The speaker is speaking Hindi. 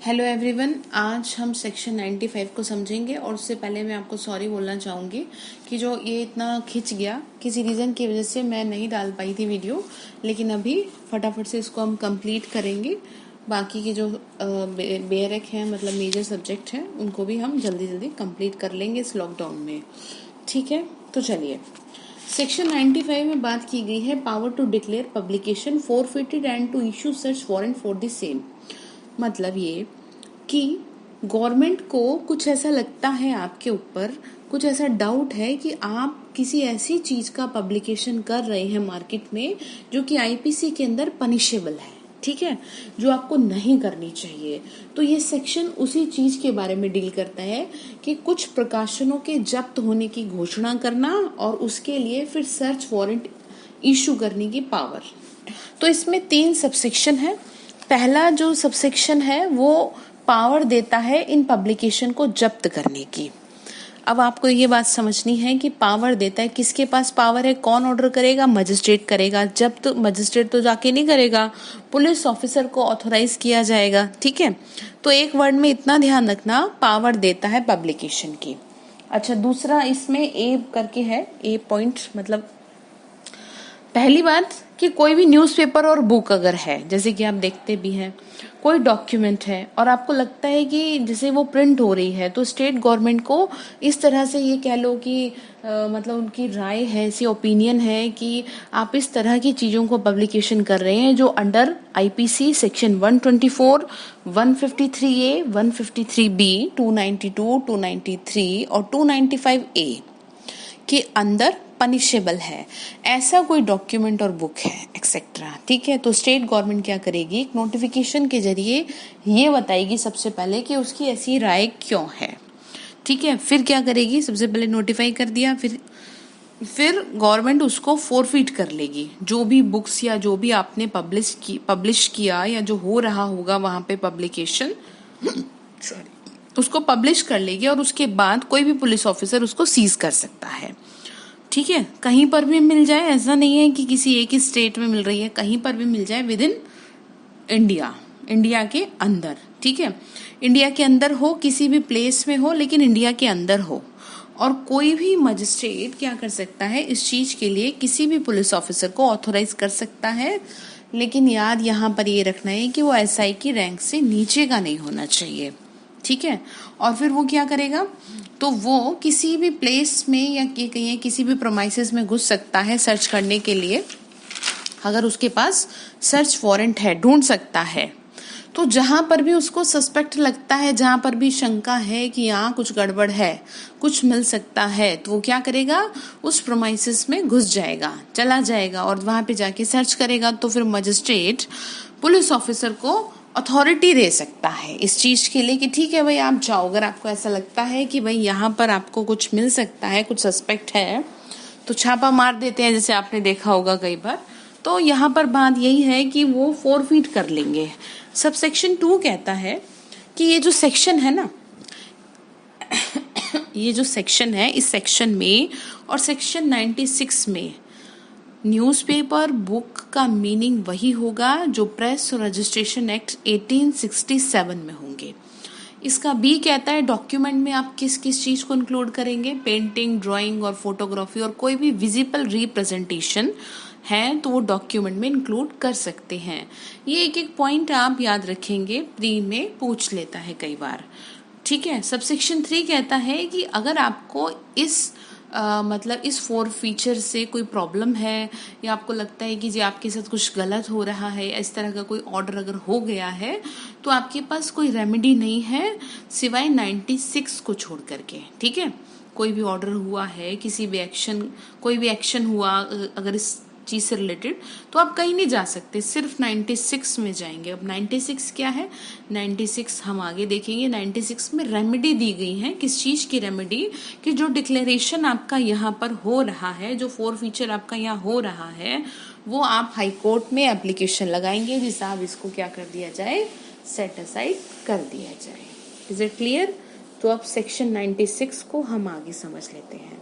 हेलो एवरीवन, आज हम सेक्शन 95 को समझेंगे और उससे पहले मैं आपको सॉरी बोलना चाहूँगी कि जो ये इतना खिंच गया, किसी रीज़न की वजह से मैं नहीं डाल पाई थी वीडियो, लेकिन अभी फटाफट से इसको हम कंप्लीट करेंगे। बाकी के जो बेयरक हैं, मतलब मेजर सब्जेक्ट हैं, उनको भी हम जल्दी जल्दी कंप्लीट कर लेंगे इस लॉकडाउन में। ठीक है, तो चलिए सेक्शन 95 में बात की गई है power to declare publication forfeited and to issue search warrant for the same. मतलब ये कि गवर्नमेंट को कुछ ऐसा लगता है आपके ऊपर, कुछ ऐसा डाउट है कि आप किसी ऐसी चीज का पब्लिकेशन कर रहे हैं मार्केट में जो कि आईपीसी के अंदर पनिशेबल है, ठीक है, जो आपको नहीं करनी चाहिए। तो ये सेक्शन उसी चीज के बारे में डील करता है कि कुछ प्रकाशनों के जब्त होने की घोषणा करना और उसके लिए फिर सर्च वारंट इशू करने की पावर। तो इसमें 3 सबसेक्शन है। पहला जो सबसेक्शन है वो पावर देता है इन पब्लिकेशन को जब्त करने की। अब आपको ये बात समझनी है कि पावर देता है, किसके पास पावर है, कौन ऑर्डर करेगा, मजिस्ट्रेट करेगा। जब्त मजिस्ट्रेट तो जाके नहीं करेगा, पुलिस ऑफिसर को ऑथोराइज किया जाएगा। ठीक है, तो एक वर्ड में इतना ध्यान रखना, पावर देता है पब्लिकेशन की। अच्छा, दूसरा इसमें ए करके है, ए पॉइंट मतलब पहली बात कि कोई भी न्यूज़पेपर और बुक अगर है, जैसे कि आप देखते भी हैं, कोई डॉक्यूमेंट है और आपको लगता है कि जैसे वो प्रिंट हो रही है, तो स्टेट गवर्नमेंट को इस तरह से ये कह लो कि मतलब उनकी राय है, ऐसी ओपिनियन है कि आप इस तरह की चीज़ों को पब्लिकेशन कर रहे हैं जो under IPC section 124, 153A, 153B, 292, 293 और 295A के अंदर पनिशेबल है। ऐसा कोई डॉक्यूमेंट और बुक है एक्सेट्रा। ठीक है, तो स्टेट गवर्नमेंट क्या करेगी, एक नोटिफिकेशन के जरिए ये बताएगी सबसे पहले कि उसकी ऐसी राय क्यों है। ठीक है, फिर क्या करेगी, सबसे पहले नोटिफाई कर दिया, फिर गवर्नमेंट उसको फोरफिट कर लेगी। जो भी बुक्स या जो भी आपने पब्लिश किया या जो हो रहा होगा वहां पे पब्लिकेशन उसको पब्लिश कर लेगी और उसके बाद कोई भी पुलिस ऑफिसर उसको सीज कर सकता है। ठीक है, कहीं पर भी मिल जाए, ऐसा नहीं है कि किसी एक ही स्टेट में मिल रही है, कहीं पर भी मिल जाए विद इन इंडिया के अंदर। ठीक है, इंडिया के अंदर हो, किसी भी प्लेस में हो, लेकिन इंडिया के अंदर हो। और कोई भी मजिस्ट्रेट क्या कर सकता है, इस चीज के लिए किसी भी पुलिस ऑफिसर को ऑथोराइज कर सकता है, लेकिन याद यहाँ पर ये रखना है कि वो एसआई की रैंक से नीचे का नहीं होना चाहिए। ठीक है, और फिर वो क्या करेगा, तो वो किसी भी प्लेस में या कहीं किसी भी प्रोमाइसेस में घुस सकता है सर्च करने के लिए, अगर उसके पास सर्च वारंट है, ढूंढ सकता है। तो जहां पर भी उसको सस्पेक्ट लगता है, जहां पर भी शंका है कि यहाँ कुछ गड़बड़ है, कुछ मिल सकता है, तो वो क्या करेगा, उस प्रोमाइसेस में घुस जाएगा, चला जाएगा और वहां पे जाके सर्च करेगा। तो फिर मजिस्ट्रेट पुलिस ऑफिसर को अथॉरिटी दे सकता है इस चीज के लिए कि ठीक है भाई, आप जाओ। अगर आपको ऐसा लगता है कि भाई यहाँ पर आपको कुछ मिल सकता है, कुछ सस्पेक्ट है, तो छापा मार देते हैं, जैसे आपने देखा होगा कई बार। तो यहाँ पर बात यही है कि वो फोरफिट कर लेंगे। सबसेक्शन 2 कहता है कि ये जो सेक्शन है ना, ये जो सेक्शन है, इस सेक्शन में और सेक्शन 96 में न्यूज़पेपर बुक का मीनिंग वही होगा जो प्रेस और रजिस्ट्रेशन एक्ट 1867 में होंगे। इसका बी कहता है डॉक्यूमेंट में आप किस किस चीज को इंक्लूड करेंगे, पेंटिंग, ड्राइंग और फोटोग्राफी और कोई भी विजिबल रिप्रेजेंटेशन है तो वो डॉक्यूमेंट में इंक्लूड कर सकते हैं। ये एक एक पॉइंट आप याद रखेंगे, प्री में पूछ लेता है कई बार। ठीक है, सबसेक्शन 3 कहता है कि अगर आपको इस मतलब इस 4 फीचर से कोई प्रॉब्लम है या आपको लगता है कि जी आपके साथ कुछ गलत हो रहा है, इस तरह का कोई ऑर्डर अगर हो गया है, तो आपके पास कोई रेमेडी नहीं है सिवाय 96 को छोड़ करके। ठीक है, कोई भी ऑर्डर हुआ है, किसी भी एक्शन, कोई भी एक्शन हुआ अगर इस चीज से रिलेटेड, तो आप कहीं नहीं जा सकते, सिर्फ 96 में जाएंगे। अब 96 क्या है, 96 हम आगे देखेंगे। 96 में रेमेडी दी गई है, किस चीज की रेमेडी, कि जो डिक्लेरेशन आपका यहाँ पर हो रहा है, जो 4 फीचर आपका यहाँ हो रहा है, वो आप हाई कोर्ट में एप्लीकेशन लगाएंगे जिस साहब इसको क्या कर दिया जाए, सेट असाइड कर दिया जाए। Is it clear? तो अब सेक्शन 96 को हम आगे समझ लेते हैं।